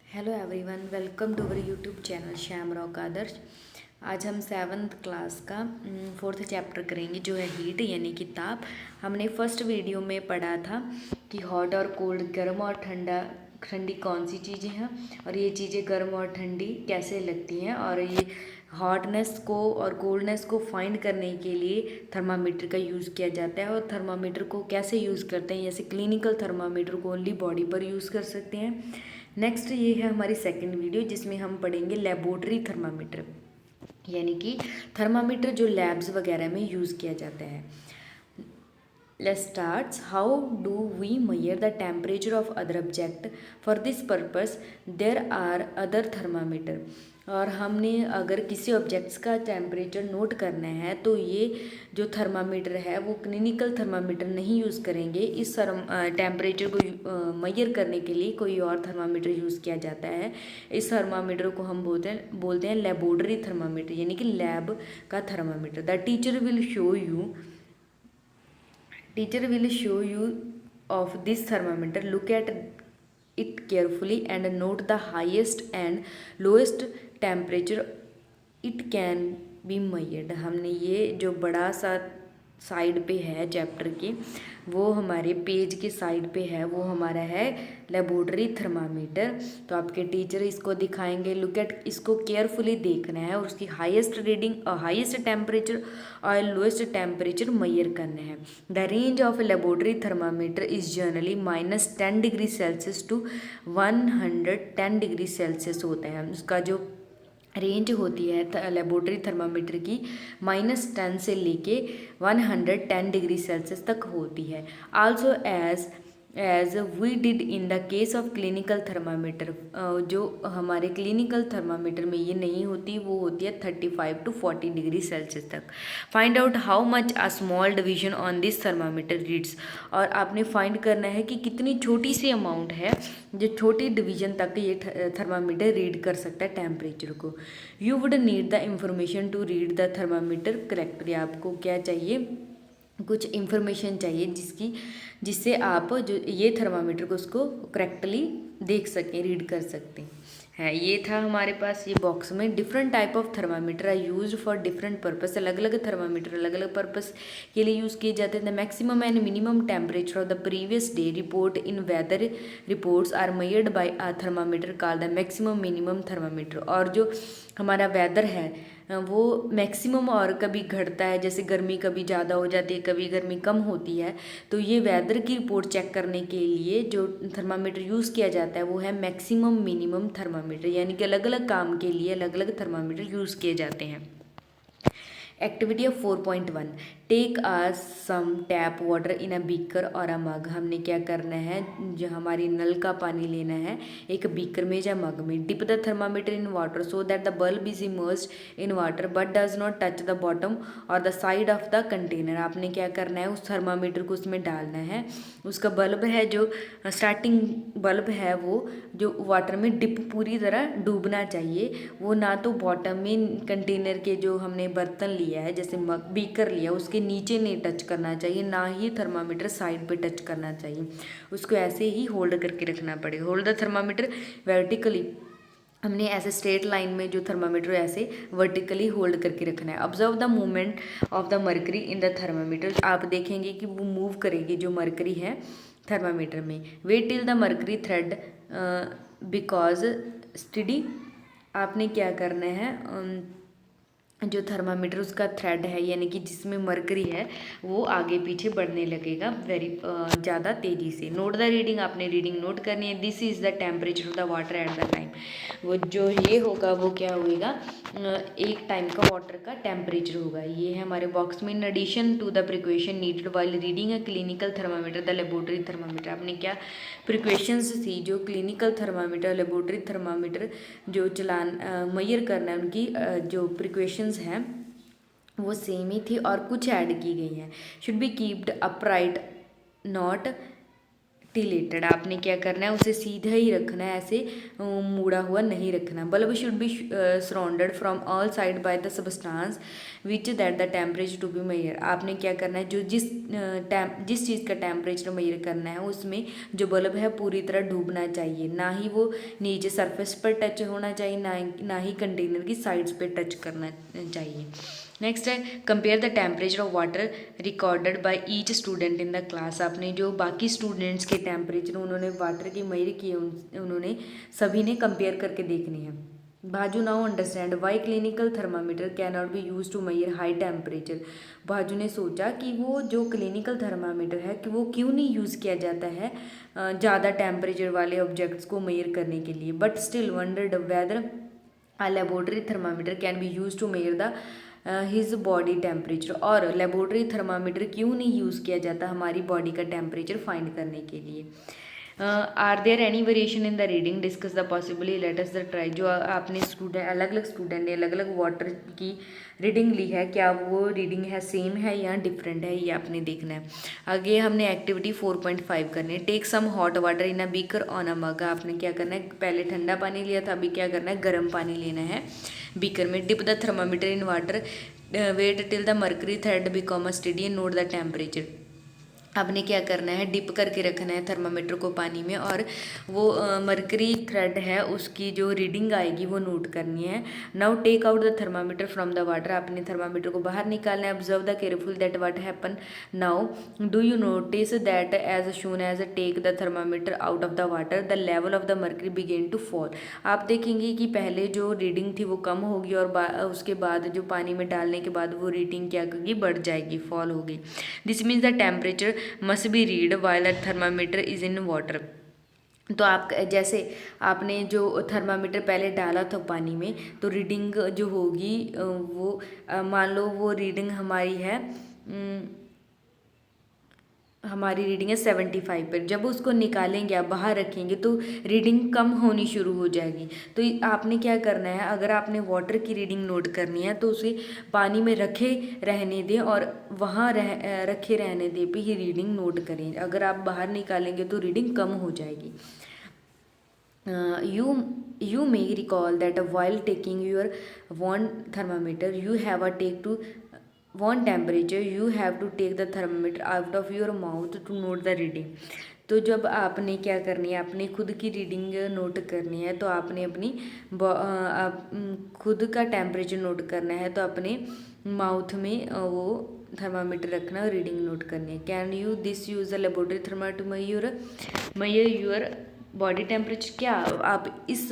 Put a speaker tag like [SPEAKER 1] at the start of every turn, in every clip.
[SPEAKER 1] Hello everyone, welcome to our YouTube channel Shyam rock Adarsh. आज हम 7th class का 4th chapter करेंगे जो है हीट यानी कि ताप। हमने फर्स्ट वीडियो में पढ़ा था कि हॉट और कोल्ड, गर्म और ठंडा ठंडी कौन सी चीज़ें हैं और ये चीज़ें गर्म और ठंडी कैसे लगती हैं, और ये हॉटनेस को और कोल्डनेस को फाइंड करने के लिए थर्मामीटर का यूज़ किया जाता है। और थर्मामीटर को कैसे यूज़ करते हैं, जैसे क्लिनिकल थर्मामीटर को ओनली बॉडी पर यूज़ कर सकते हैं। नेक्स्ट ये है हमारी सेकंड वीडियो जिसमें हम पढ़ेंगे लेबोरेटरी थर्मामीटर, यानी कि थर्मामीटर जो लैब्स वगैरह में यूज़ किया जाता है। Let's start. How do we measure the temperature of other object? For this purpose, there are other thermometer. और हमने अगर किसी ऑब्जेक्ट्स का टेम्परेचर नोट करना है तो ये जो थर्मामीटर है वो क्लिनिकल थर्मामीटर नहीं यूज़ करेंगे। इस टेम्परेचर को मेजर करने के लिए कोई और थर्मामीटर यूज़ किया जाता है। इस थर्मामीटर को हम बोलते हैं लेबोरेटरी थर्मामीटर, यानी कि लैब का thermometer. The teacher will show you of this thermometer. Look at it carefully and note the highest and lowest temperature it can be measured. हमने ये जो बड़ा सा साइड पे है चैप्टर के, वो हमारे पेज के साइड पे है, वो हमारा है लेबोरेटरी थर्मामीटर। तो आपके टीचर इसको दिखाएंगे, लुक एट, इसको केयरफुली देखना है और उसकी हाईएस्ट रीडिंग और हाईएस्ट टेम्परेचर और लोएस्ट टेम्परेचर मेजर करना है। The range of laboratory thermometer is generally -10 degree Celsius to 110 degree Celsius होता है। उसका जो रेंज होती है लेबोरेटरी थर्मामीटर की -10 से लेके 110 डिग्री सेल्सियस तक होती है। Also as we did in the case of clinical thermometer, जो हमारे क्लिनिकल थर्मामीटर में ये नहीं होती, वो होती है 35 टू 40 डिग्री सेल्सियस तक। Find out how much a small division on this thermometer reads, और आपने फाइंड करना है कि कितनी छोटी सी अमाउंट है जो छोटी डिवीजन तक ये थर्मामीटर रीड कर सकता है टेम्परेचर को। You would need the information to read the thermometer correctly. आपको क्या चाहिए, कुछ इन्फॉर्मेशन चाहिए जिससे आप जो ये थर्मामीटर को उसको करेक्टली देख सकें, रीड कर सकते हैं। ये था हमारे पास ये बॉक्स में। Different type of thermometer are used for different purpose. अलग अलग थर्मामीटर अलग अलग पर्पस के लिए यूज़ किए जाते हैं। The maximum and minimum temperature of the previous day report in weather reports are measured by a thermometer called the maximum minimum thermometer. और जो हमारा वेदर है वो मैक्सिमम और कभी घटता है, जैसे गर्मी कभी ज़्यादा हो जाती है, कभी गर्मी कम होती है, तो ये वेदर की रिपोर्ट चेक करने के लिए जो थर्मामीटर यूज़ किया जाता है वो है मैक्सिमम मिनिमम थर्मामीटर, यानी कि अलग अलग काम के लिए अलग अलग थर्मामीटर यूज़ किए जाते हैं। Activity of 4.1, take a some tap water in a beaker और अ मग। हमने क्या करना है, जो हमारी नल का पानी लेना है एक बीकर में या मग में। Dip the thermometer in water so that the bulb is immersed in water but does not touch the bottom or the side of the container. आपने क्या करना है, उस थर्मामीटर को उसमें डालना है। उसका बल्ब है जो स्टार्टिंग बल्ब है वो जो वाटर में डिप पूरी तरह डूबना चाहिए, वो ना तो बॉटम में कंटेनर के जो हमने बर्तन लिया है जैसे मग बीकर लिया उसके नीचे नहीं टच करना चाहिए, ना ही थर्मामीटर साइड पे टच करना चाहिए। उसको ऐसे ही होल्ड करके रखना पड़ेगा। होल्ड द थर्मामीटर वर्टिकली, हमने ऐसे स्ट्रेट लाइन में जो थर्मामीटर ऐसे वर्टिकली होल्ड करके रखना है। Observe the movement of the mercury in the thermometer. आप देखेंगे कि वो मूव करेगी जो मरकरी है थर्मामीटर में। Wait till the mercury thread because study. आपने क्या करना है, जो थर्मामीटर उसका थ्रेड है यानी कि जिसमें मरकरी है वो आगे पीछे बढ़ने लगेगा वेरी ज़्यादा तेज़ी से। नोट द रीडिंग, आपने रीडिंग नोट करनी है। This is the temperature of the water at the time. वो जो ये होगा वो क्या होएगा, एक टाइम का वाटर का टेम्परेचर होगा। ये है हमारे बॉक्स में। In addition to the precaution needed while reading a clinical thermometer the laboratory thermometer. आपने क्या प्रिकॉशंस थी जो क्लिनिकल थर्मामीटर लेबोरेटरी थर्मामीटर जो मेजर करना है उनकी जो प्रिकॉशंस हैं वो सेम ही थी और कुछ ऐड की गई हैं। Should be kept upright, not tilted, आपने क्या करना है, उसे सीधा ही रखना है, ऐसे मुड़ा हुआ नहीं रखना। Bulb should be surrounded from all side by the substance which that the temperature to be measure. आपने क्या करना है, जो जिस चीज़ का टेम्परेचर मेजर करना है उसमें जो बल्ब है पूरी तरह डूबना चाहिए, ना ही वो नीचे सरफेस पर टच होना चाहिए, ना ही कंटेनर की साइड्स पे टच करना चाहिए। नेक्स्ट है compare the temperature of water recorded by each student in the class. आपने जो बाकी स्टूडेंट्स के टेम्परेचर उन्होंने वाटर की मेजर किए उन्होंने सभी ने कंपेयर करके देखने हैं। Boojho now understand why clinical thermometer can not be use to measure high temperature. Boojho ने सोचा कि वो जो क्लिनिकल थर्मामीटर है कि वो क्यों नहीं यूज़ किया जाता है ज़्यादा टेम्परेचर वाले ऑब्जेक्ट्स को मेजर करने के लिए, but still wondered weather a laboratory thermometer can be used to measure the his body temperature. और लेबोरेटरी थर्मामीटर क्यों नहीं यूज़ किया जाता हमारी बॉडी का टेम्परेचर फाइंड करने के लिए। Are there any variation in the reading, discuss the possibly let us the try. जो आपने अलग अलग स्टूडेंट ने अलग अलग वाटर की रीडिंग ली है, क्या वो रीडिंग है सेम है या डिफरेंट है, ये आपने देखना है। आगे हमने एक्टिविटी 4.5 करनी है। Take some hot water in a beaker on a mug. आपने क्या करना है, पहले ठंडा पानी लिया था, अभी क्या करना है, गर्म पानी लेना है बीकर में। Dip the thermometer in water, wait till the mercury thread become a steady and note the temperature. आपने क्या करना है, डिप करके रखना है थर्मामीटर को पानी में, और वो मरकरी थ्रेड है उसकी जो रीडिंग आएगी वो नोट करनी है। Now take out the thermometer from the water. आपने थर्मामीटर को बाहर निकालना है। Observe the careful that what happen now, do you notice that as soon as take the thermometer out of the water the level of the mercury began to fall. आप देखेंगे कि पहले जो रीडिंग थी वो कम होगी और उसके बाद जो पानी में डालने के बाद वो रीडिंग क्या होगी, बढ़ जाएगी, फॉल होगी। This means the temperature must be read while the thermometer is in water. तो आप जैसे आपने जो थर्मामीटर पहले डाला था पानी में, तो रीडिंग जो होगी वो मान लो वो रीडिंग हमारी रीडिंग है 75 पर। जब उसको निकालेंगे आप बाहर रखेंगे तो रीडिंग कम होनी शुरू हो जाएगी। तो आपने क्या करना है, अगर आपने वाटर की रीडिंग नोट करनी है तो उसे पानी में रखे रहने दें और वहाँ रखे रहने दें पे ही रीडिंग नोट करें। अगर आप बाहर निकालेंगे तो रीडिंग कम हो जाएगी। You may recall that while taking your one thermometer you have a take to one temperature you have to take the thermometer out of your mouth to note the reading। तो जब आपने क्या करनी है, अपनी खुद की रीडिंग नोट करनी है तो आपने अपनी खुद का टेम्परेचर नोट करना है तो अपने माउथ में वो थर्मामीटर रखना और रीडिंग नोट करनी है। Can you this use the laboratory thermometer major your body temperature. क्या आप इस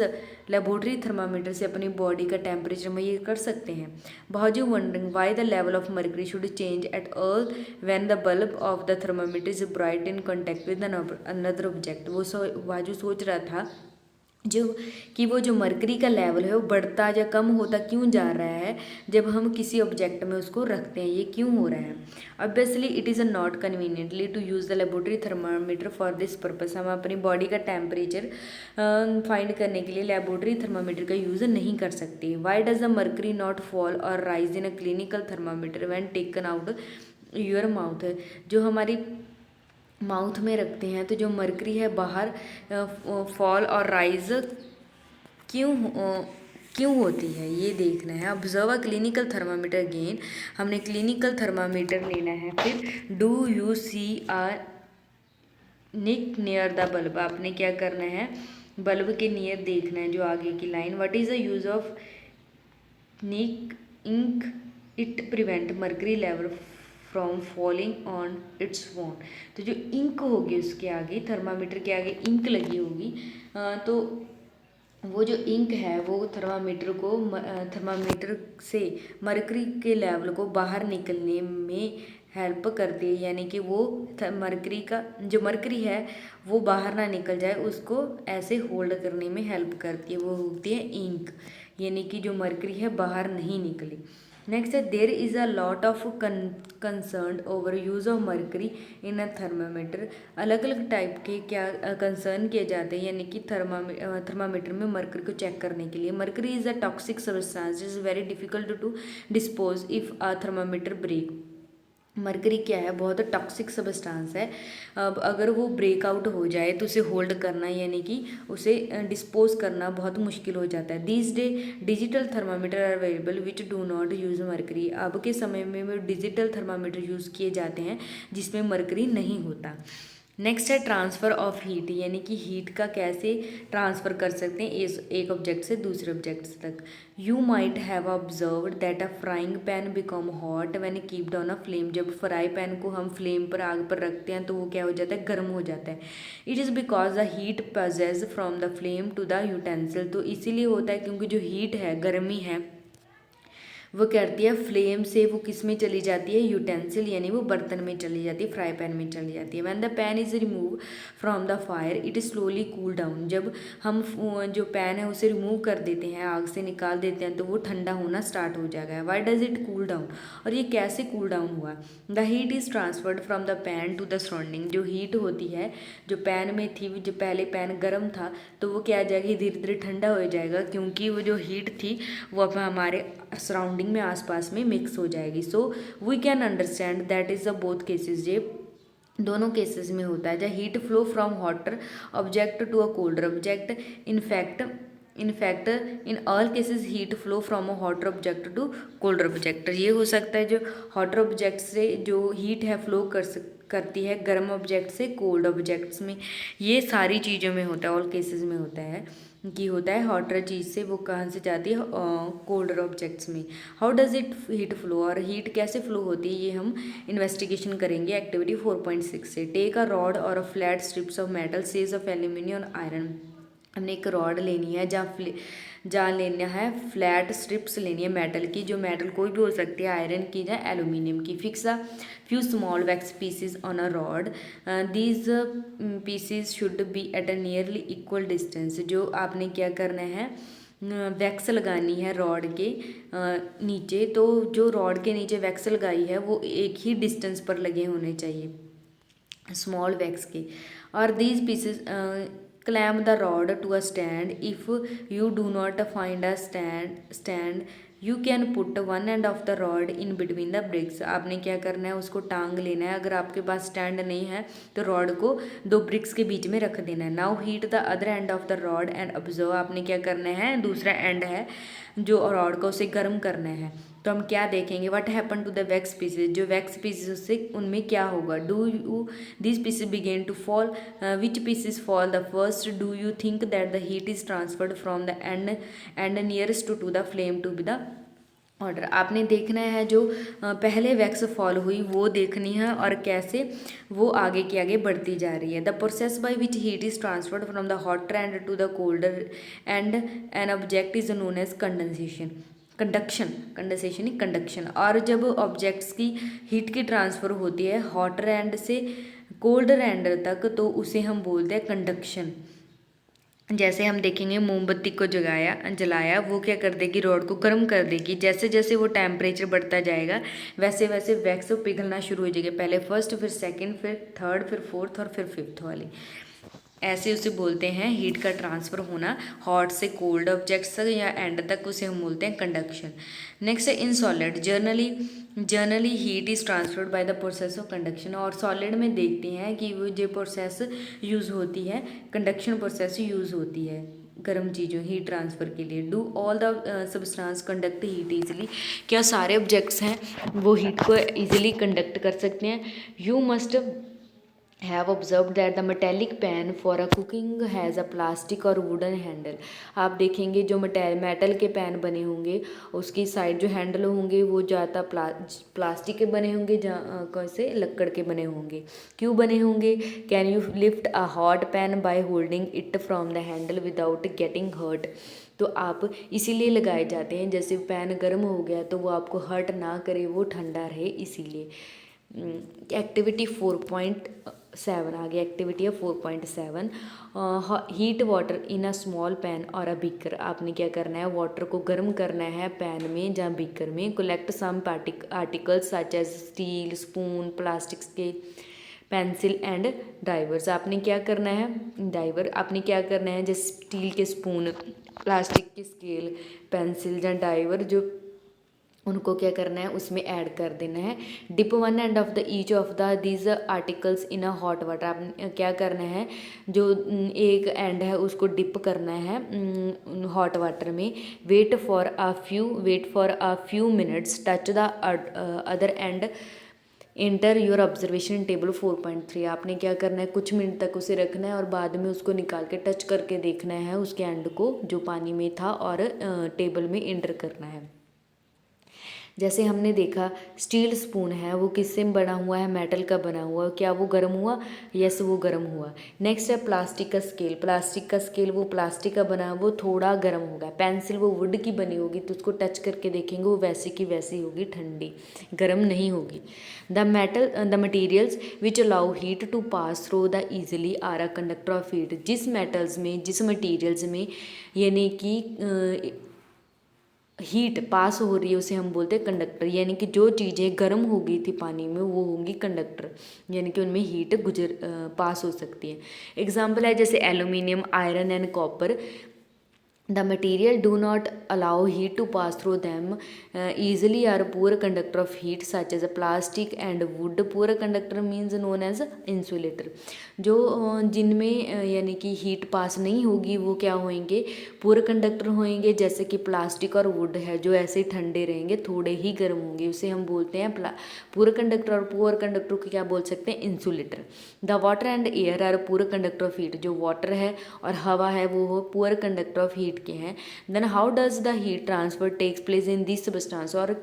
[SPEAKER 1] लेबोरेटरी थर्मामीटर से अपनी बॉडी का टेम्परेचर मेजर कर सकते हैं। Boojho wondering why the level of mercury should change at all when the bulb of the thermometer is brought in contact with another object. Boojho सोच रहा था वो जो मरकरी का लेवल है वो बढ़ता या कम होता क्यों जा रहा है जब हम किसी ऑब्जेक्ट में उसको रखते हैं, ये क्यों हो रहा है। Obviously it is not conveniently to use the laboratory thermometer for this purpose. हम अपनी बॉडी का टेम्परेचर फाइंड करने के लिए लेबोरेटरी थर्मामीटर का यूज़ नहीं कर सकते। Why does the mercury not fall or rise in a clinical thermometer when taken out your mouth. जो हमारी माउथ में रखते हैं तो जो मरकरी है बाहर फॉल और राइज क्यों होती है, ये देखना है। Observe a clinical thermometer again. हमने क्लिनिकल थर्मामीटर लेना है। फिर do you see a kink near the bulb. आपने क्या करना है, बल्ब के नियर देखना है जो आगे की line. What is the use of kink, it prevent mercury level from falling on its own. तो जो इंक होगी उसके आगे, थर्मामीटर के आगे इंक लगी होगी, तो वो जो इंक है वो थर्मामीटर से मरकरी के लेवल को बाहर निकलने में हेल्प करती है। यानी कि वो मरकरी है वो बाहर ना निकल जाए, उसको ऐसे होल्ड करने में हेल्प करती है, वो होती है इंक। यानी कि जो मरकरी है बाहर नहीं निकली। नेक्स्ट है there is a lot of concern over use of mercury in a thermometer. अलग अलग टाइप के क्या कंसर्न किए जाते हैं यानी कि थर्मामीटर में मरकरी को चेक करने के लिए। Mercury is a toxic substance is very difficult to dispose if a thermometer break. Mercury क्या है, बहुत टॉक्सिक सब्सटेंस है। अब अगर वो ब्रेकआउट हो जाए तो उसे होल्ड करना यानी कि उसे डिस्पोज करना बहुत मुश्किल हो जाता है। These day digital thermometer are available which do not use mercury. अब के समय में वो डिजिटल थर्मामीटर यूज़ किए जाते हैं जिसमें मरकरी नहीं होता। नेक्स्ट है ट्रांसफ़र ऑफ हीट, यानी कि हीट का कैसे ट्रांसफ़र कर सकते हैं एक ऑब्जेक्ट से दूसरे ऑब्जेक्ट तक। You might have observed that a frying pan become hot when keeped on a flame. जब फ्राई पैन को हम फ्लेम पर, आग पर रखते हैं तो वो क्या हो जाता है, गर्म हो जाता है। It is because the heat passes from the flame to the utensil. तो इसीलिए होता है क्योंकि जो हीट है, गर्मी है, वो करती है फ्लेम से वो किस में चली जाती है, यूटेंसिल यानी वो बर्तन में चली जाती है, फ्राई पैन में चली जाती है। When the pan is remove from the fire it is slowly cool down. जब हम जो पैन है उसे रिमूव कर देते हैं, आग से निकाल देते हैं, तो वो ठंडा होना स्टार्ट हो जाएगा। Why does it cool down, और ये कैसे कूल डाउन हुआ। The heat is transferred from the pan to the surrounding. जो हीट होती है जो पैन में थी, जो पहले पैन गर्म था तो वो क्या आ जाएगी, धीरे धीरे ठंडा हो जाएगा, क्योंकि वो जो हीट थी वो अब हमारे सराउंडिंग में, आसपास में मिक्स हो जाएगी। So we can understand that is the both cases. ये दोनों केसेस में होता है। The heat flow from hotter object to a colder object. In fact in all cases heat flow from a hotter object to colder object. ये हो सकता है जो हॉटर ऑब्जेक्ट से जो हीट है फ्लो करती है गर्म ऑब्जेक्ट से कोल्ड ऑब्जेक्ट्स में। ये सारी चीज़ों में होता है, ऑल केसेस में होता है कि होता है हॉटर चीज़ से वो कहाँ से जाती है, कोल्डर ऑब्जेक्ट्स में। How does it heat flow, और हीट कैसे फ्लो होती है ये हम इन्वेस्टिगेशन करेंगे एक्टिविटी 4.6 से। टेक अ रॉड और a flat strips of metal sage of aluminium iron. हमने एक रॉड लेनी है जहाँ लेना है फ्लैट स्ट्रिप्स लेनी है मेटल की, जो मेटल कोई भी हो सकती है, आयरन की या एल्यूमिनियम की। Fix a few small wax pieces on a rod. These pieces should be at a nearly equal distance. जो आपने क्या करना है, वैक्स लगानी है रॉड के नीचे, तो जो रॉड के नीचे वैक्स लगाई है वो एक ही डिस्टेंस पर लगे होने चाहिए स्मॉल वैक्स के। और these pieces clamp the rod to a stand. If you do not find a stand you can put one end of the rod in between the bricks. आपने क्या करना है, उसको टांग लेना है। अगर आपके पास स्टैंड नहीं है तो रॉड को दो ब्रिक्स के बीच में रख देना है। Now heat the other and of the rod and observe. आपने क्या करना है, दूसरा एंड है जो रॉड को, उसे गर्म करना है। तो हम क्या देखेंगे, what happen to the wax pieces. जो वैक्स पीसेज से उनमें क्या होगा, do you this pieces begin to fall, which pieces fall the first. Do you think that the heat is transferred from the end nearest to the flame to be the order. आपने देखना है जो पहले wax fall हुई वो देखनी है और कैसे वो आगे के आगे बढ़ती जा रही है। The process by which heat is transferred from the hotter end to the colder end an object is known as conduction. और जब ऑब्जेक्ट्स की हीट की ट्रांसफ़र होती है हॉटर एंड से कोल्डर एंड तक तो उसे हम बोलते हैं कंडक्शन। जैसे हम देखेंगे मोमबत्ती को जलाया वो क्या कर देगी, रॉड को गर्म कर देगी। जैसे जैसे वो टेम्परेचर बढ़ता जाएगा वैसे वैसे वैक्स पिघलना शुरू हो जाएगी, पहले फर्स्ट, फिर सेकंड, फिर थर्ड, फिर फोर्थ और फिर फिफ्थ वाली। ऐसे उसे बोलते हैं हीट का ट्रांसफ़र होना हॉट से कोल्ड ऑब्जेक्ट्स तक या एंड तक, उसे हम बोलते हैं कंडक्शन। नेक्स्ट है in solid generally heat is transferred by the process of conduction. और सॉलिड में देखते हैं कि वो जो प्रोसेस यूज़ होती है कंडक्शन प्रोसेस यूज़ होती है गर्म चीज़ों हीट ट्रांसफ़र के लिए। Do all the substance conduct heat easily. क्या सारे ऑब्जेक्ट्स हैं वो हीट को ईजिली कंडक्ट कर सकते हैं। You must have observe that the metallic pan for a cooking has a plastic और वुडन हैंडल। आप देखेंगे जो मेटल के पैन बने होंगे उसकी साइड जो हैंडल होंगे वो ज़्यादा प्लास्टिक के बने होंगे, जहाँ कैसे लकड़ के बने होंगे। क्यों बने होंगे, can you lift a hot pan by holding it from the handle without getting hurt. तो आप इसीलिए लगाए जाते हैं, जैसे पैन गर्म हो गया तो वो आपको हर्ट ना करे, वो ठंडा रहे इसीलिए। एक्टिविटी 4.7 आ गया। एक्टिविटी है 4.7 heat water in a small pan और अ बीकर। आपने क्या करना है, वाटर को गर्म करना है पैन में या बीकर में। Collect some articles such as steel, spoon, plastic scale, pencil and dividers. आपने क्या करना है, आपने क्या करना है, जैसे स्टील के स्पून, प्लास्टिक के स्केल, पेंसिल या डाइवर जो उनको क्या करना है, उसमें ऐड कर देना है। Dip one end of the each of the these articles in a hot water. आपने क्या करना है, जो एक एंड है उसको डिप करना है हॉट वाटर में। Wait for a few minutes, touch the other end, enter your observation table 4.3। आपने क्या करना है, कुछ मिनट तक उसे रखना है और बाद में उसको निकाल के टच करके देखना है उसके एंड को जो पानी में था, और टेबल में इंटर करना है। जैसे हमने देखा स्टील स्पून है, वो किससे बना हुआ है, मेटल का बना हुआ है, क्या वो गर्म हुआ, यस वो गर्म हुआ। नेक्स्ट है प्लास्टिक का स्केल। प्लास्टिक का स्केल वो प्लास्टिक का बना, वो थोड़ा गर्म होगा। पेंसिल वो वुड की बनी होगी, तो उसको टच करके देखेंगे वो वैसी की वैसी होगी, ठंडी, गर्म नहीं होगी। The materials which allow heat to pass through the easily are a conductor of heat. जिस मेटल्स में, जिस मटीरियल्स में यानी कि हीट पास हो रही है उसे हम बोलते हैं कंडक्टर। यानी कि जो चीज़ें गर्म हो गई थी पानी में वो होंगी कंडक्टर, यानी कि उनमें हीट पास हो सकती है। एग्जाम्पल है जैसे aluminium, iron and copper. The material do not allow heat to pass through them easily, are poor conductor of heat such as plastic and wood. Poor conductor means known as insulator। जो जिनमें यानी कि heat पास नहीं होगी वो क्या होंगे, पूर कंडक्टर होंगे। जैसे कि प्लास्टिक और वुड है जो ऐसे ठंडे रहेंगे, थोड़े ही गर्म होंगे, उसे हम बोलते हैं पूर कंडक्टर। और पुअर कंडक्टर को क्या बोल सकते हैं, insulator. The water and air are poor conductor of heat. जो वाटर है और हवा है वो पुअर कंडक्टर ऑफ हीट के हैं। Then how does the heat transfer takes place in this substance. और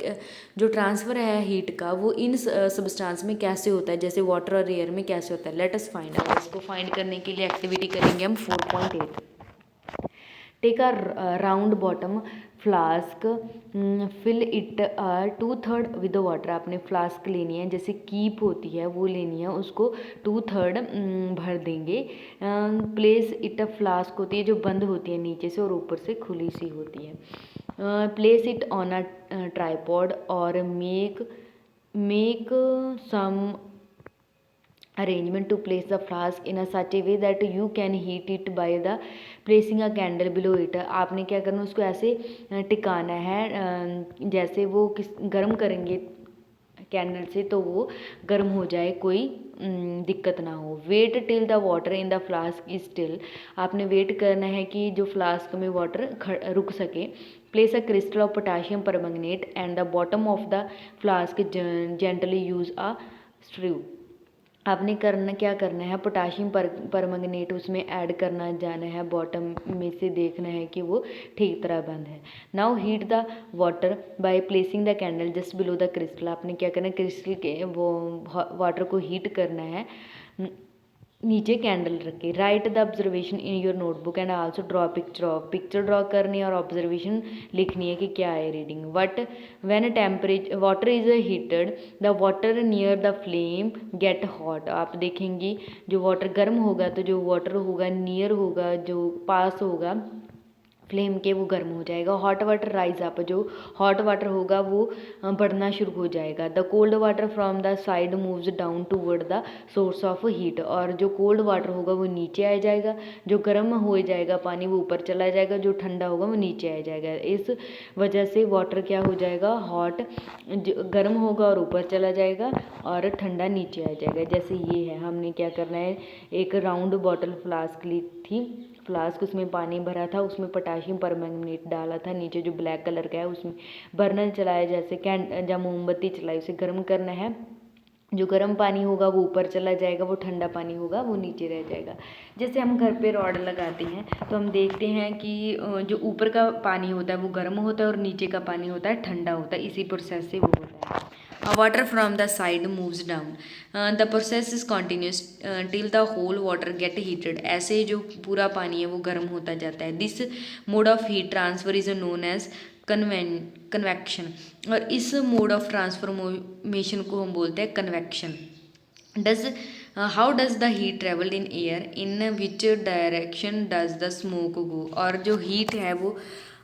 [SPEAKER 1] जो ट्रांसफ़र है हीट का वो इन सब्सटेंस में कैसे होता है, जैसे वाटर और एयर में कैसे होता है। Let us find out. इसको फाइंड करने के लिए एक्टिविटी करेंगे हम 4.8। Take a round bottom flask, fill it 2/3 with water. आपने फ्लास्क लेनी है, जैसे कीप होती है वो लेनी है, उसको 2/3 भर देंगे। प्लेस इट, फ्लास्क होती है जो बंद होती है नीचे से और ऊपर से खुली सी होती है। Place it on a tripod or make some arrangement to place the flask in a such a way that you can heat it by the placing a candle below it। आपने क्या करना, उसको ऐसे टिकाना है जैसे वो गर्म करेंगे कैंडल से तो वो गर्म हो जाए, कोई दिक्कत ना हो। Wait till the water in the flask is still. आपने वेट करना है कि जो फ्लास्क में वाटर रुक सके। Place a crystal of potassium permanganate and the bottom of the flask gently use a straw. आपने क्या करना है, पोटाशियम परमंगनेट उसमें ऐड करना जाना है, बॉटम में से देखना है कि वो ठीक तरह बंद है। Now heat the water by placing the candle just below the crystal. आपने क्या करना है, क्रिस्टल के वो वाटर को हीट करना है नीचे कैंडल रख के। Right the observation in your notebook and also draw picture draw करनी है और ऑब्जर्वेशन लिखनी है कि क्या है reading. What when temperature water is heated the water near the flame get hot. आप देखेंगी जो वाटर गर्म होगा तो जो वाटर होगा नियर होगा, जो पास होगा फ्लेम के, वो गर्म हो जाएगा। हॉट वाटर राइज अप, जो हॉट वाटर होगा वो बढ़ना शुरू हो जाएगा। The cold water from the side moves down toward the source of heat. और जो कोल्ड वाटर होगा वो नीचे आ जाएगा, जो गर्म हो जाएगा पानी वो ऊपर चला जाएगा, जो ठंडा होगा वो नीचे आ जाएगा। इस वजह से वाटर क्या हो जाएगा, हॉट गर्म होगा और ऊपर चला जाएगा और ठंडा नीचे आ जाएगा। जैसे ये है, हमने क्या करना है, एक राउंड बॉटल फ्लास्क ली थी, फ्लास्क उसमें पानी भरा था, उसमें पोटाशियम परमैंगनेट डाला था, नीचे जो ब्लैक कलर का है उसमें बर्नर चलाया, जैसे जब मोमबत्ती चलाई उसे गर्म करना है। जो गर्म पानी होगा वो ऊपर चला जाएगा, वो ठंडा पानी होगा वो नीचे रह जाएगा। जैसे हम घर पे रॉड लगाते हैं तो हम देखते हैं कि जो ऊपर का पानी होता है वो गर्म होता है और नीचे का पानी होता है ठंडा होता है। इसी प्रोसेस से वो होता है। Water from the side moves down the process is continuous till the whole water get heated. ऐसे जो पूरा पानी है वो गर्म होता जाता है। This mode of heat transfer is known as convection. और इस मोड ऑफ ट्रांसफॉर्मेशन को हम बोलते हैं convection. Does how does the heat travel in air, in which direction does the smoke go. और जो हीट है वो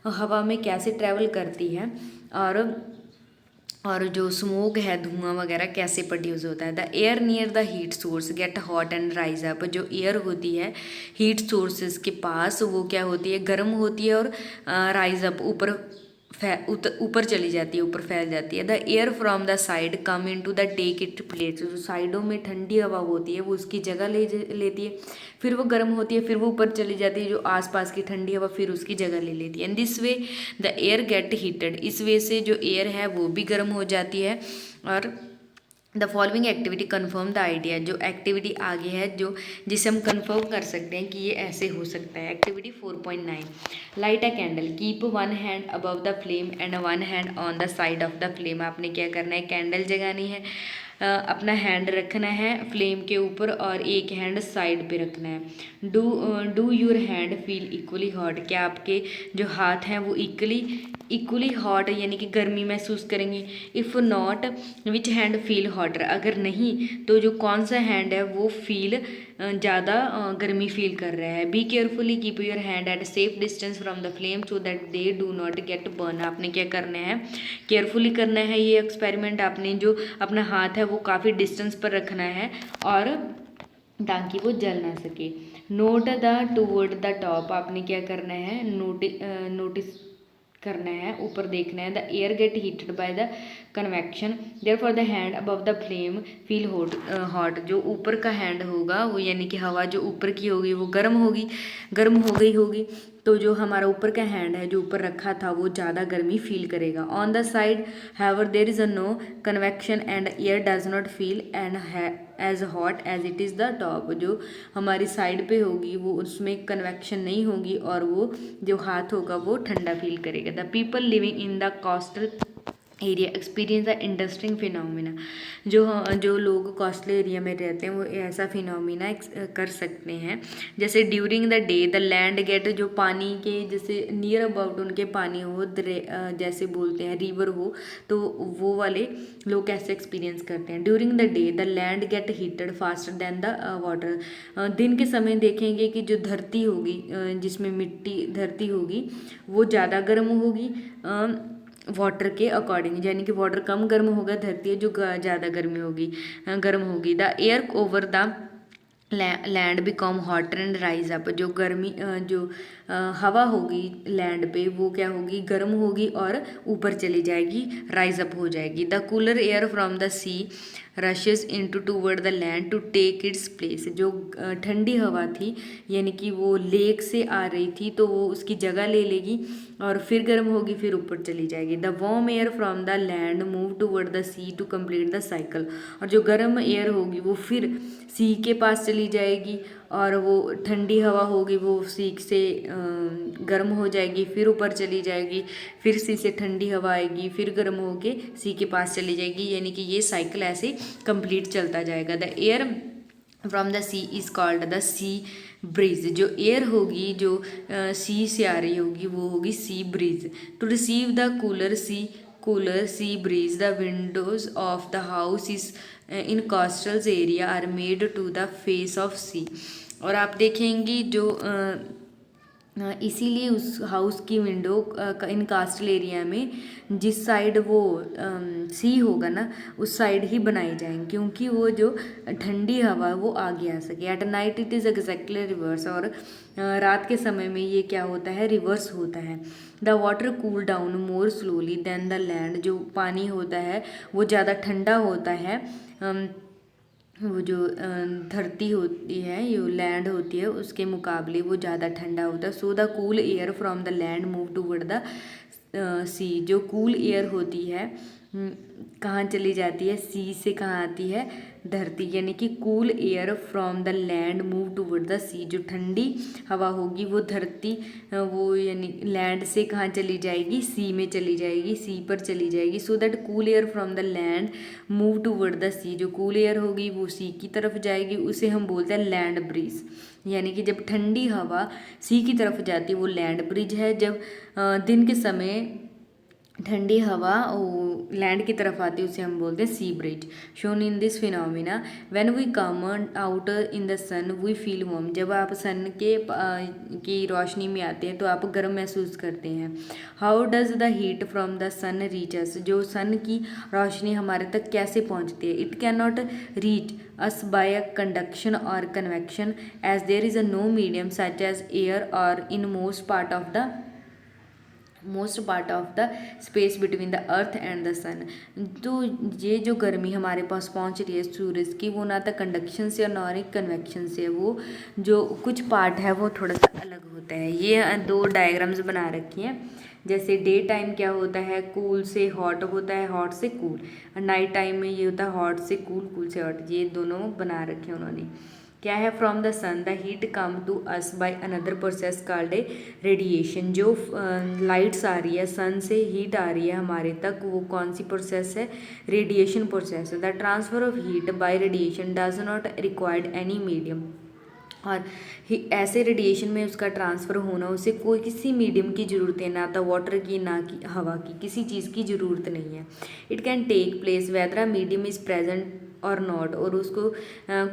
[SPEAKER 1] हवा में कैसे ट्रेवल करती है और जो स्मोक है, धुआं वगैरह कैसे प्रोड्यूस होता है। The air near the heat source get hot and rise up. जो एयर होती है हीट सोर्सेज के पास वो क्या होती है, गर्म होती है और राइज अप ऊपर ऊपर चली जाती है, ऊपर फैल जाती है। The air from the side come in to the take it place, जो साइडों में ठंडी हवा होती है वो उसकी जगह लेती है, फिर वो गर्म होती है, फिर वो ऊपर चली जाती है, जो आसपास की ठंडी हवा फिर उसकी जगह ले लेती है। And this way the air get heated, इस वे से जो एयर है वो भी गर्म हो जाती है। और the following activity confirm the idea, जो एक्टिविटी आगे है जो जिसे हम कन्फर्म कर सकते हैं कि ये ऐसे हो सकता है। Activity 4.9, light a candle, keep one hand above the flame and one hand on the side of the flame. आपने क्या करना है, कैंडल जगानी है, अपना हैंड रखना है फ्लेम के ऊपर और एक हैंड साइड पे रखना है। Do your hand feel equally hot, क्या आपके जो हाथ हैं वो इक्वली हॉट यानी कि गर्मी महसूस करेंगे। If not which hand feel hotter, अगर नहीं तो जो कौन सा हैंड है वो फील ज़्यादा गर्मी फील कर रहा है। Be carefully keep your hand eight safe distance from the flame so that they do not gate burn. आपने क्या करना है, केयरफुली करना है ये एक्सपेरिमेंट। आपने जो अपना हाथ है वो काफ़ी डिस्टेंस पर रखना है और ताकि वो जल ना सके। Note the toward the top, आपने क्या करना है, नोटिस करना है, ऊपर देखना है। The air get heated by the convection therefore the hand above the flame feel hot, जो ऊपर का हैंड होगा वो यानी कि हवा जो ऊपर की होगी वो गर्म हो गई होगी, तो जो हमारा ऊपर का हैंड है जो ऊपर रखा था वो ज़्यादा गर्मी फील करेगा। On the side however there is a no convection and air does not feel and as hot as it is the top, जो हमारी साइड पे होगी वो उसमें कन्वेक्शन नहीं होगी और वो जो हाथ होगा वो ठंडा फील करेगा। The people living in the coastal area experience the interesting phenomena, जो लोग कोस्टल एरिया में रहते हैं वो ऐसा फिनोमिना कर सकते हैं। जैसे during the day the land get, जो पानी के जैसे नियर अबाउट उनके पानी हो, जैसे बोलते हैं रिवर हो, तो वो वाले लोग कैसे एक्सपीरियंस करते हैं। During the day the land gate heated faster than the water, दिन के समय देखेंगे कि जो धरती होगी, जिसमें मिट्टी धरती होगी वो ज़्यादा गर्म होगी वाटर के अकॉर्डिंग, यानी कि वाटर कम गर्म होगा, धरती है जो ज़्यादा गर्म होगी। The air over the land become hotter and rise up, जो गर्मी जो हवा होगी लैंड पे वो क्या होगी, गर्म होगी और ऊपर चली जाएगी, राइज अप हो जाएगी। The cooler air from the sea rushes into toward the land to take its place, जो ठंडी हवा थी यानी कि वो लेक से आ रही थी तो वो उसकी जगह ले लेगी और फिर गर्म होगी, फिर ऊपर चली जाएगी। The warm air from the land move toward the sea to complete the cycle, और जो गर्म एयर होगी वो फिर सी के पास चली जाएगी और वो ठंडी हवा होगी वो सी से गर्म हो जाएगी, फिर ऊपर चली जाएगी, फिर सी से ठंडी हवा आएगी, फिर गर्म होके सी के पास चली जाएगी, यानी कि ये साइकिल ऐसे कंप्लीट चलता जाएगा। The air from the sea is called the sea breeze, जो एयर होगी जो सी से आ रही होगी वो होगी sea breeze. To receive the cooler sea breeze the windows of the house is in coastal area are made to the face of sea, और आप देखेंगी जो इसीलिए उस हाउस की विंडो इन कास्टल एरिया में जिस साइड वो सी होगा ना उस साइड ही बनाई जाएंगी, क्योंकि वो जो ठंडी हवा वो आगे आ सके। At night it is exactly reverse, और रात के समय में ये क्या होता है, रिवर्स होता है। The water cool down more slowly than the land, जो पानी होता है वो ज़्यादा ठंडा होता है, वो जो धरती होती है जो लैंड होती है उसके मुकाबले वो ज़्यादा ठंडा होता है। So the cool air from the land move toward the sea, जो कूल एयर होती है कहाँ चली जाती है, सी से कहाँ आती है, धरती, यानी कि cool air from the land move toward the sea, जो ठंडी हवा होगी वो धरती वो यानी लैंड से कहाँ चली जाएगी, सी में चली जाएगी, सी पर चली जाएगी। So that cool air from the land move toward the sea, जो कूल एयर होगी वो सी की तरफ जाएगी, उसे हम बोलते हैं लैंड ब्रीज, यानी कि जब ठंडी हवा सी की तरफ जाती है वो लैंड ब्रिज है। जब दिन के समय ठंडी हवा लैंड की तरफ आती है उसे हम बोलते हैं sea breeze. Shown in this phenomena when we come out in the sun we feel warm, जब आप सन के की रोशनी में आते हैं तो आप गर्म महसूस करते हैं। How does the heat from the sun reach us, जो सन की रोशनी हमारे तक कैसे पहुंचती है। It can not reach us by a conduction or convection as there is a no medium such as air or in most part of the most part of the space between the earth and the sun. तो ये जो गर्मी हमारे पास पहुंच रही है सूरज की, वो ना तो कंडक्शन से और ना ही कन्वेक्शन से, वो जो कुछ पार्ट है वो थोड़ा सा अलग होता है। ये दो डायग्राम्स बना रखी हैं। जैसे डे टाइम क्या होता है, कूल से हॉट होता है, हॉट से कूल। नाइट टाइम में ये होता है हॉट से कूल, कूल से हॉट। ये दोनों बना रखे हैं उन्होंने। क्या है, from the sun the heat come to us by another process called a radiation. जो लाइट्स आ रही है सन से, हीट आ रही है हमारे तक, वो कौन सी प्रोसेस है, रेडिएशन प्रोसेस है। The transfer of heat bye radiation does not required any medium. और ऐसे रेडिएशन में उसका ट्रांसफ़र होना, उसे कोई किसी मीडियम की ज़रूरत है, ना तो वाटर की ना कि हवा की, किसी चीज़ की ज़रूरत नहीं है। It can take place whether medium is present or not. और उसको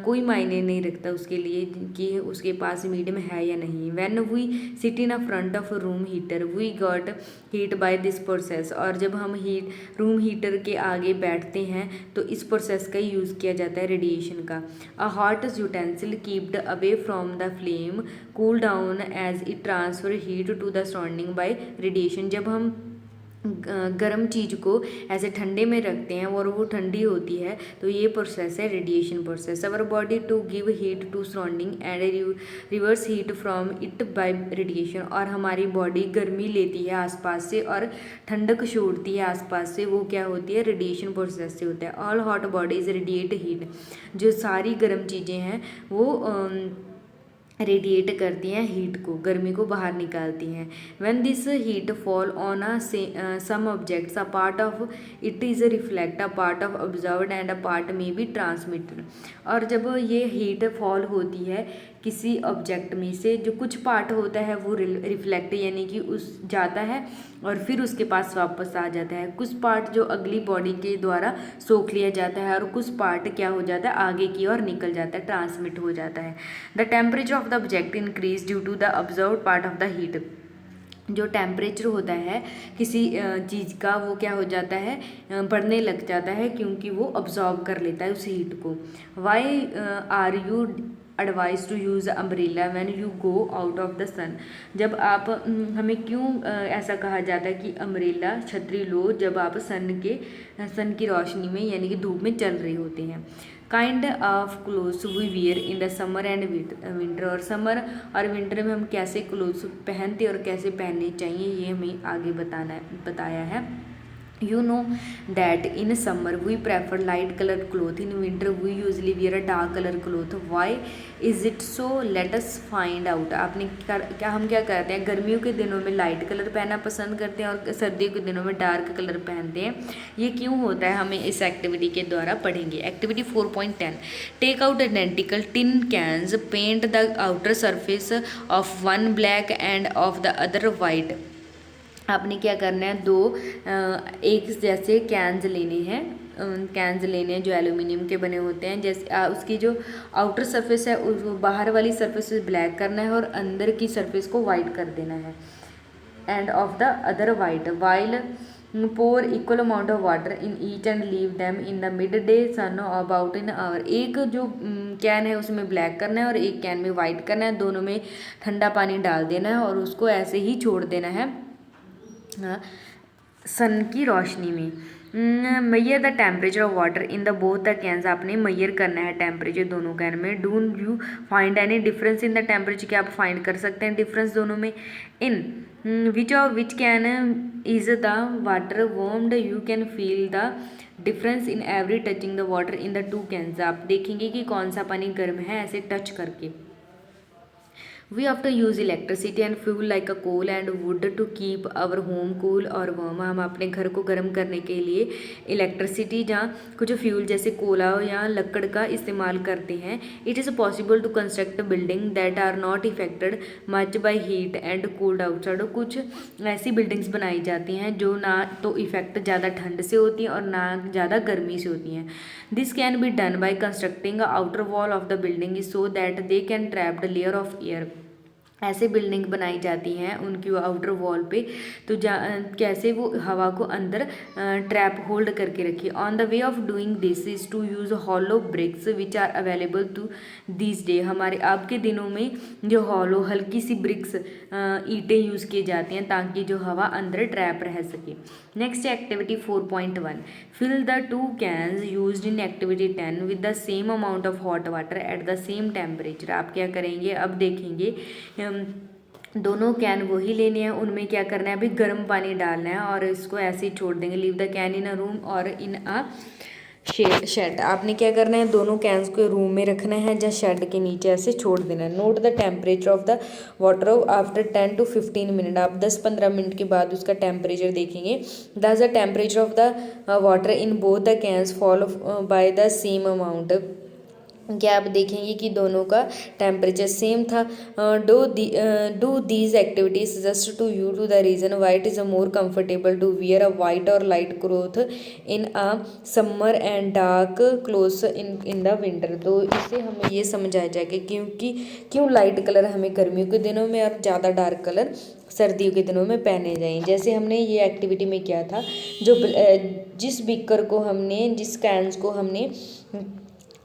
[SPEAKER 1] कोई मायने नहीं रखता उसके लिए कि उसके पास मीडियम है या नहीं। When we sit in a front of room heater we got heat by this process. और जब हम रूम हीटर के आगे बैठते हैं तो इस प्रोसेस का यूज़ किया जाता है रेडिएशन का। A hot utensil kept away from the flame cool down as it transfer heat to the surrounding by radiation. जब हम गर्म चीज़ को ऐसे ठंडे में रखते हैं और वो ठंडी होती है, तो ये प्रोसेस है radiation process. Our body to give heat to surrounding and reverse heat from it by radiation. और हमारी बॉडी गर्मी लेती है आसपास से और ठंडक छोड़ती है आसपास से, वो क्या होती है, रेडिएशन प्रोसेस से होता है। All hot bodies radiate heat. जो सारी गर्म चीज़ें हैं वो रेडिएट करती हैं हीट को, गर्मी को बाहर निकालती हैं। When this heat fall on a some objects a part of it is reflect, a part of observed and a part may be transmitted. और जब ये हीट फॉल होती है किसी ऑब्जेक्ट में से, जो कुछ पार्ट होता है वो रिफ्लेक्ट यानी कि उस जाता है और फिर उसके पास वापस आ जाता है। कुछ पार्ट जो अगली बॉडी के द्वारा सोख लिया जाता है और कुछ पार्ट क्या हो जाता है, आगे की ओर निकल जाता है, ट्रांसमिट हो जाता है। The temperature of the object increase due to the observe part of the heat. जो टेम्परेचर होता है किसी चीज़ का, वो क्या हो जाता है, बढ़ने लग जाता है, क्योंकि वो ऑब्जॉर्व कर लेता है उस हीट को। Why are you advise to use umbrella when you go out of the sun. जब आप हमें क्यों ऐसा कहा जाता है कि अम्ब्रेला, छतरी लो जब आप सन की रोशनी में यानी कि धूप में चल रहे होते हैं। Kind of clothes we wear in the summer and winter. और समर और विंटर में हम कैसे क्लोथ्स पहनते और कैसे पहनने चाहिए, ये हमें आगे बताया है। You know that in summer we prefer light colored cloth, in winter we usually wear a dark color cloth. Why is it so? Let us find out. हम क्या करते हैं, गर्मियों के दिनों में लाइट कलर पहनना पसंद करते हैं और सर्दियों के दिनों में डार्क कलर पहनते हैं। ये क्यों होता है, हमें इस एक्टिविटी के द्वारा पढ़ेंगे। Activity 4.10 take out identical tin cans, paint the outer surface of one black and of the other white. आपने क्या करना है, दो एक जैसे कैंस लेने हैं, जो एल्यूमिनियम के बने होते हैं। जैसे उसकी जो आउटर सरफेस है उस बाहर वाली सरफेस ब्लैक करना है और अंदर की सरफेस को वाइट कर देना है। And of the other white while pour equal amount of water in each and leave them in the mid day sun about in hour. एक जो कैन है उसमें ब्लैक करना है और एक कैन में वाइट करना है, दोनों में ठंडा पानी डाल देना है और उसको ऐसे ही छोड़ देना है सन की रोशनी में। Measure the temperature of water in the both the cans. आपने मैयर करना है टेम्परेचर दोनों कैन में। Do you find any difference in the temperature, क्या आप फाइंड कर सकते हैं डिफरेंस दोनों में। In which can is the water warmed, you can feel the difference in every touching the water in the two cans. आप देखेंगे कि कौन सा पानी गर्म है ऐसे टच करके। We often use electricity and fuel like a coal and wood to keep our home cool or warm। हम अपने घर को गर्म करने के लिए इलेक्ट्रिसिटी या कुछ फ्यूल जैसे कोला या लकड़ का इस्तेमाल करते हैं। It is possible to construct building that are not affected much by heat and cold outside. कुछ ऐसी बिल्डिंग्स बनाई जाती हैं जो ना तो इफेक्ट ज़्यादा ठंड से होती हैं और ना ज़्यादा गर्मी से होती हैं। This can be done by constructing outer wall of the building so that they can trapped layer of air. ऐसे बिल्डिंग बनाई जाती हैं उनकी आउटर वॉल पे, तो कैसे वो हवा को अंदर ट्रैप होल्ड करके रखी। On the way of doing this is to use hollow bricks which are available to this day. हमारे अब के दिनों में जो हॉलो हल्की सी ब्रिक्स ईंटें यूज़ की जाती हैं ताकि जो हवा अंदर ट्रैप रह सके। Next activity 4.1, fill the 2 cans used in activity 10 with the same amount of hot water at the same temperature. आप क्या करेंगे, अब देखेंगे दोनों कैन वही लेने हैं, उनमें क्या करना है, अभी गर्म पानी डालना है और इसको ऐसे ही छोड़ देंगे। Leave the can in a room और इन अ शेड। आपने क्या करना है, दोनों कैंस को रूम में रखना है या शेड के नीचे ऐसे छोड़ देना है। Note the temperature of the water after 10 to 15 minute. आप 10-15 मिनट के बाद उसका टेम्परेचर देखेंगे। Does the temperature of the water in both the cans fall by the same amount. क्या आप देखेंगे कि दोनों का टेम्परेचर सेम था। Do these activities just to you to the reason why it is a more comfortable to wear a white or light cloth in a summer and dark cloth in the winter. तो इससे हमें ये समझाया जाएगा क्योंकि क्यों light colour हमें गर्मियों के दिनों में और ज़्यादा डार्क कलर सर्दियों के दिनों में पहने जाएं। जैसे हमने ये एक्टिविटी में किया था, जिस बीकर को हमने, जिस कैंस को हमने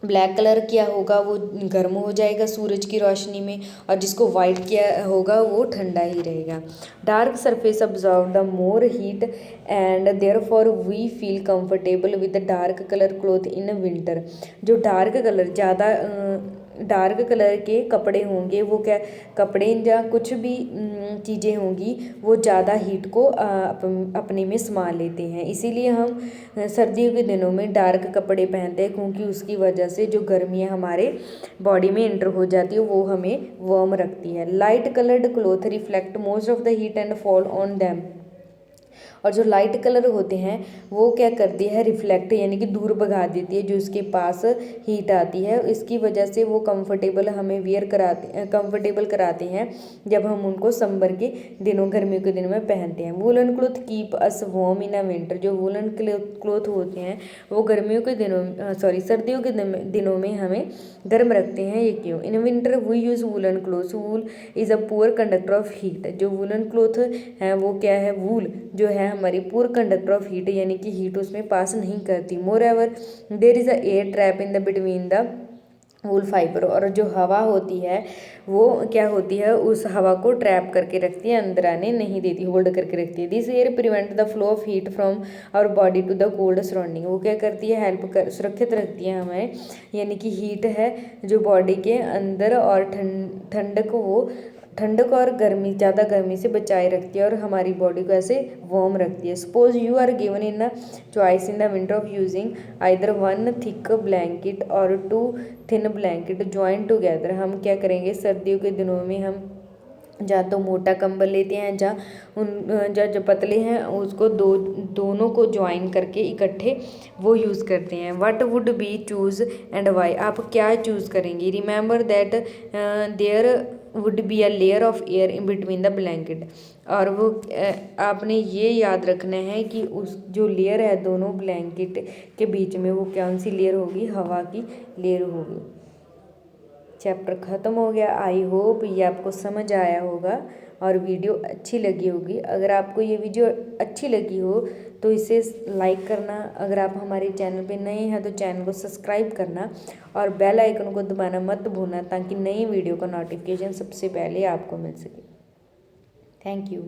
[SPEAKER 1] ब्लैक कलर किया होगा वो गर्म हो जाएगा सूरज की रोशनी में, और जिसको वाइट किया होगा वो ठंडा ही रहेगा। Dark surface absorb the more heat and therefore we feel comfortable with the dark colour cloth in winter. जो डार्क कलर ज़्यादा डार्क कलर के कपड़े होंगे, वो क्या कपड़े या कुछ भी चीज़ें होंगी वो ज़्यादा हीट को अपने में समा लेते हैं। इसीलिए हम सर्दियों के दिनों में डार्क कपड़े पहनते हैं, क्योंकि उसकी वजह से जो गर्मियाँ हमारे बॉडी में एंटर हो जाती है वो हमें वार्म रखती है। Light coloured cloth reflect most of the heat and fall on them. और जो लाइट कलर होते हैं वो क्या करती है, रिफ्लेक्ट यानी कि दूर भगा देती है जो उसके पास हीट आती है। इसकी वजह से वो कंफर्टेबल हमें कंफर्टेबल कराते हैं जब हम उनको समर के दिनों, गर्मियों के दिनों में पहनते हैं। Woollen cloth keep us warm इन अ विंटर। जो वूलन क्लोथ होते हैं वो गर्मियों के दिनों, सर्दियों के दिनों में हमें गर्म रखते हैं। ये क्यों? In winter we use woollen cloth. Wool is a poor conductor of heat. जो वूलन क्लोथ है वो क्या है, वूल जो है हमारी पुअर कंडक्टर ऑफ हीट, यानी कि हीट उसमें पास नहीं करती। Moreover there is a air trap in the between the wool fiber. और जो हवा होती है वो क्या होती है, उस हवा को ट्रैप करके रखती है, अंदर आने नहीं देती, होल्ड करके रखती है। This air prevent the flow of heat from our body to the cold surrounding. वो क्या करती है, सुरक्षित रखती है हमें, यानी कि हीट है जो बॉडी के अंदर, और ठंडक और गर्मी, ज़्यादा गर्मी से बचाए रखती है और हमारी बॉडी को ऐसे वार्म रखती है। Suppose you are given in a choice in the winter of using either 1 thick blanket or 2 thin blanket join together. हम क्या करेंगे, सर्दियों के दिनों में हम या तो मोटा कंबल लेते हैं या जो पतले हैं उसको दोनों को ज्वाइन करके इकट्ठे वो यूज़ करते हैं। What would be choose and why. आप क्या चूज़ करेंगे? Remember that there would be a layer of air in between the blanket. और वो आपने ये याद रखना है कि उस जो लेयर है दोनों ब्लैंकेट के बीच में, वो कौन सी लेयर होगी, हवा की लेयर होगी। चैप्टर ख़त्म हो गया। आई होप ये आपको समझ आया होगा और वीडियो अच्छी लगी होगी। अगर आपको ये वीडियो अच्छी लगी हो तो इसे लाइक करना, अगर आप हमारे चैनल पे नए हैं तो चैनल को सब्सक्राइब करना और बेल आइकन को दबाना मत भूलना, ताकि नई वीडियो का नोटिफिकेशन सबसे पहले आपको मिल सके। Thank you.